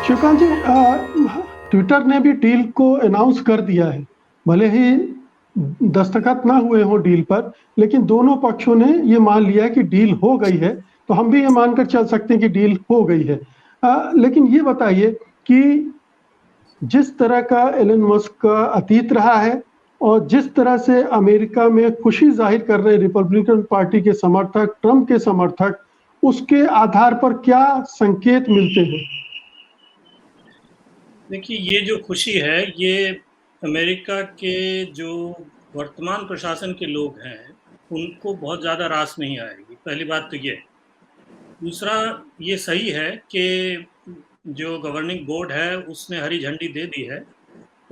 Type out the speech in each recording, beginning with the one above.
शिवकांत जी, Twitter ने भी deal को अनाउंस कर दिया है। भले ही दस्तखत ना हुए हो डील पर, लेकिन दोनों पक्षों ने ये मान लिया है कि डील हो गई है। तो हम भी ये मानकर चल सकते हैं कि डील हो गई है। लेकिन ये बताइए कि जिस तरह का एलन मस्क का अतीत रहा है और जिस तरह से अमेरिका में खुशी जाहिर कर रहे रिपब्लिकन पार्टी के समर्थक, ट्रंप के समर्थक, उसके आधार पर क्या संकेत मिलते हैं? देखिए, ये जो खुशी है ये अमेरिका के जो वर्तमान प्रशासन के लोग हैं उनको बहुत ज़्यादा रास नहीं आएगी। पहली बात तो ये। दूसरा, ये सही है कि जो गवर्निंग बोर्ड है उसने हरी झंडी दे दी है,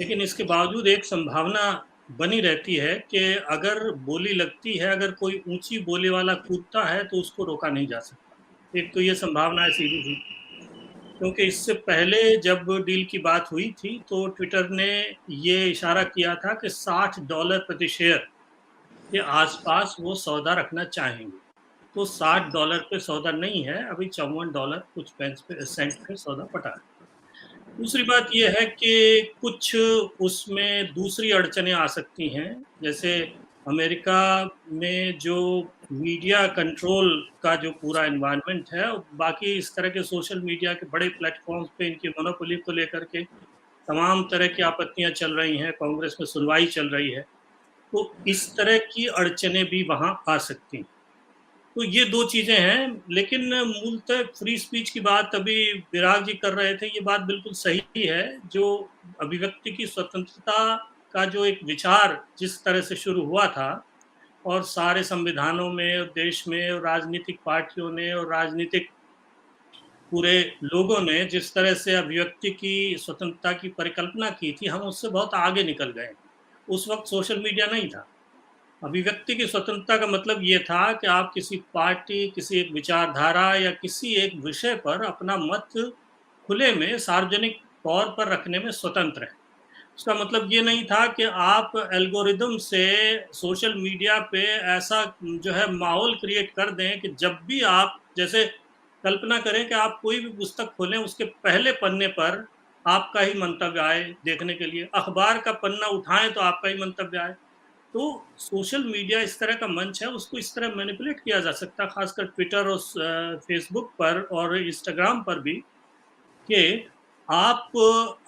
लेकिन इसके बावजूद एक संभावना बनी रहती है कि अगर बोली लगती है, अगर कोई ऊंची बोली वाला कूदता है तो उसको रोका नहीं जा सकता। एक तो ये संभावना है सीधी सी, क्योंकि इससे पहले जब डील की बात हुई थी तो ट्विटर ने ये इशारा किया था कि $60 प्रति शेयर के आसपास वो सौदा रखना चाहेंगे। तो $60 पे सौदा नहीं है, अभी $54 कुछ पेंस पे सेंट पे सौदा पटा है। दूसरी बात ये है कि कुछ उसमें दूसरी अड़चनें आ सकती हैं, जैसे अमेरिका में जो मीडिया कंट्रोल का जो पूरा एनवायरनमेंट है, बाकी इस तरह के सोशल मीडिया के बड़े प्लेटफॉर्म्स पे इनकी मोनोपोली को लेकर के तमाम तरह की आपत्तियां चल रही हैं, कांग्रेस में सुनवाई चल रही है। तो इस तरह की अड़चनें भी वहां आ सकती हैं। तो ये दो चीजें हैं, लेकिन मूलतः फ्री स्पीच की बात अभी विराग जी कर रहे थे, ये बात बिल्कुल सही है। जो अभिव्यक्ति की स्वतंत्रता का जो एक विचार जिस तरह से शुरू हुआ था और सारे संविधानों में और देश में और राजनीतिक पार्टियों ने और राजनीतिक पूरे लोगों ने जिस तरह से अभिव्यक्ति की स्वतंत्रता की परिकल्पना की थी, हम उससे बहुत आगे निकल गए। उस वक्त सोशल मीडिया नहीं था। अभिव्यक्ति की स्वतंत्रता का मतलब ये था कि आप किसी पार्टी, किसी एक विचारधारा या किसी एक विषय पर अपना मत खुले में सार्वजनिक तौर पर रखने में स्वतंत्र हैं। उसका मतलब ये नहीं था कि आप एल्गोरिदम से सोशल मीडिया पे ऐसा जो है माहौल क्रिएट कर दें कि जब भी आप, जैसे कल्पना करें कि आप कोई भी पुस्तक खोलें, उसके पहले पन्ने पर आपका ही मंतव्य आए देखने के लिए, अखबार का पन्ना उठाएं तो आपका ही मंतव्य आए। तो सोशल मीडिया इस तरह का मंच है, उसको इस तरह मैनिपुलेट किया जा सकता है, खासकर ट्विटर और फेसबुक पर और इंस्टाग्राम पर भी, कि आप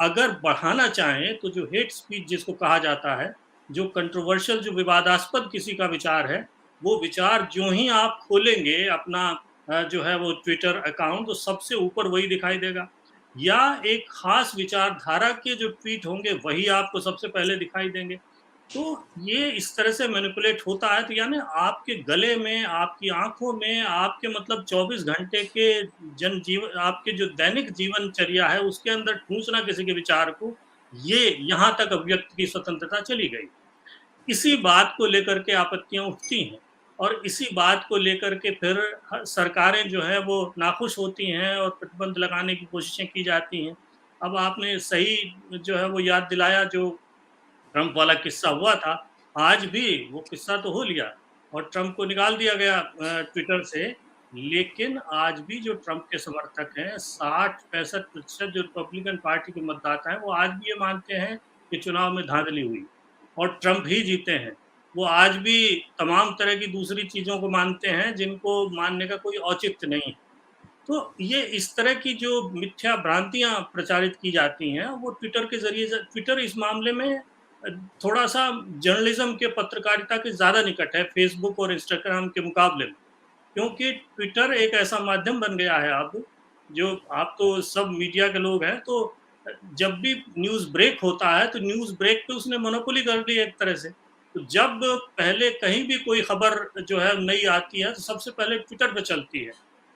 अगर बढ़ाना चाहें तो जो हेट स्पीच जिसको कहा जाता है, जो कंट्रोवर्शियल, जो विवादास्पद किसी का विचार है, वो विचार जो ही आप खोलेंगे अपना जो है वो ट्विटर अकाउंट, तो सबसे ऊपर वही दिखाई देगा। या एक खास विचारधारा के जो ट्वीट होंगे वही आपको सबसे पहले दिखाई देंगे। तो ये इस तरह से मैनिपुलेट होता है, तो यानी आपके गले में, आपकी आंखों में, आपके मतलब 24 घंटे के जनजीवन, आपके जो दैनिक जीवनचर्या है उसके अंदर ठूंसना किसी के विचार को, ये यहाँ तक अभिव्यक्ति की स्वतंत्रता चली गई। इसी बात को लेकर के आपत्तियां उठती हैं और इसी बात को लेकर के फिर सरकारें जो है वो नाखुश होती हैं और प्रतिबंध लगाने की कोशिशें की जाती हैं। अब आपने सही जो है वो याद दिलाया, जो ट्रंप वाला किस्सा हुआ था, आज भी वो किस्सा तो हो लिया और ट्रंप को निकाल दिया गया ट्विटर से। लेकिन आज भी जो ट्रंप के समर्थक हैं, 60-65% जो रिपब्लिकन पार्टी के मतदाता हैं, वो आज भी ये मानते हैं कि चुनाव में धांधली हुई और ट्रंप ही जीते हैं। वो आज भी तमाम तरह की दूसरी चीज़ों को मानते हैं जिनको मानने का कोई औचित्य नहीं है। तो ये इस तरह की जो मिथ्या भ्रांतियां प्रचारित की जाती हैं, वो ट्विटर के जरिए ट्विटर इस मामले में थोड़ा सा जर्नलिज्म के, पत्रकारिता के ज़्यादा निकट है फेसबुक और इंस्टाग्राम के मुकाबले में, क्योंकि ट्विटर एक ऐसा माध्यम बन गया है अब, जो आप तो सब मीडिया के लोग हैं, तो जब भी न्यूज़ ब्रेक होता है तो न्यूज़ ब्रेक पे उसने मोनोपोली कर ली एक तरह से। तो जब पहले कहीं भी कोई खबर जो है नई आती है तो सबसे पहले ट्विटर पे चलती है।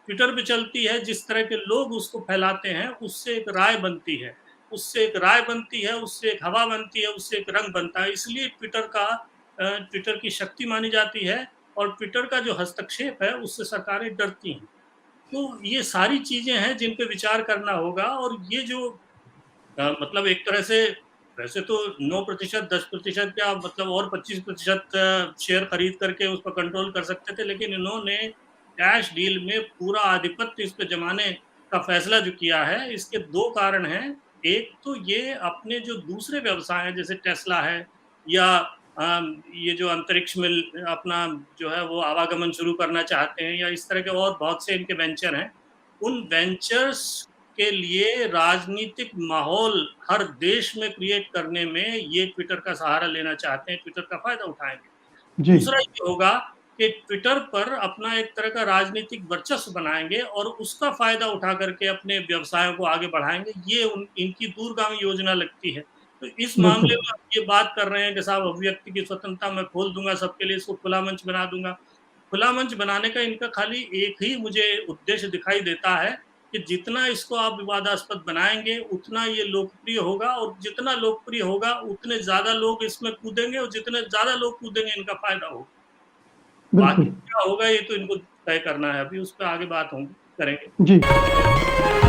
ट्विटर पे चलती है, जिस तरह के लोग उसको फैलाते हैं उससे एक राय बनती है, उससे एक राय बनती है, उससे एक हवा बनती है, उससे एक रंग बनता है। इसलिए ट्विटर की शक्ति मानी जाती है और ट्विटर का जो हस्तक्षेप है उससे सरकारें डरती हैं। तो ये सारी चीज़ें हैं जिन पे विचार करना होगा। और ये जो मतलब एक तरह से, वैसे तो 9%, 10% क्या मतलब, और 25% शेयर खरीद करके उस पर कंट्रोल कर सकते थे, लेकिन इन्होंने कैश डील में पूरा आधिपत्य इस पे जमाने का फैसला जो किया है, इसके 2 कारण हैं। एक तो ये अपने जो दूसरे व्यवसाय हैं, जैसे टेस्ला है या ये जो अंतरिक्ष में अपना जो है वो आवागमन शुरू करना चाहते हैं, या इस तरह के और बहुत से इनके वेंचर हैं। उन वेंचर्स के लिए राजनीतिक माहौल हर देश में क्रिएट करने में ये ट्विटर का सहारा लेना चाहते हैं, ट्विटर का फ़ायदा उठाएँगे। जी, दूसरा ये होगा कि ट्विटर पर अपना एक तरह का राजनीतिक वर्चस्व बनाएँगे और उसका फ़ायदा उठा करके अपने व्यवसायों को आगे बढ़ाएँगे, ये इनकी दूरगामी योजना लगती है। तो इस मामले बिल्कुल। में आप ये बात कर रहे हैं कि साहब अभिव्यक्ति की स्वतंत्रता मैं खोल दूँगा सबके लिए, इसको खुला मंच बना दूँगा। खुला मंच बनाने का इनका खाली एक ही मुझे उद्देश्य दिखाई देता है कि जितना इसको आप विवादास्पद बनाएँगे, उतना ये लोकप्रिय होगा, और जितना लोकप्रिय होगा, उतने ज़्यादा लोग इसमें कूदेंगे, और जितने ज़्यादा लोग कूदेंगे, इनका फ़ायदा होगा। बाकी बिल्कुल। क्या होगा ये तो इनको तय करना है, अभी उस पे आगे बात होंगी करेंगे। जी।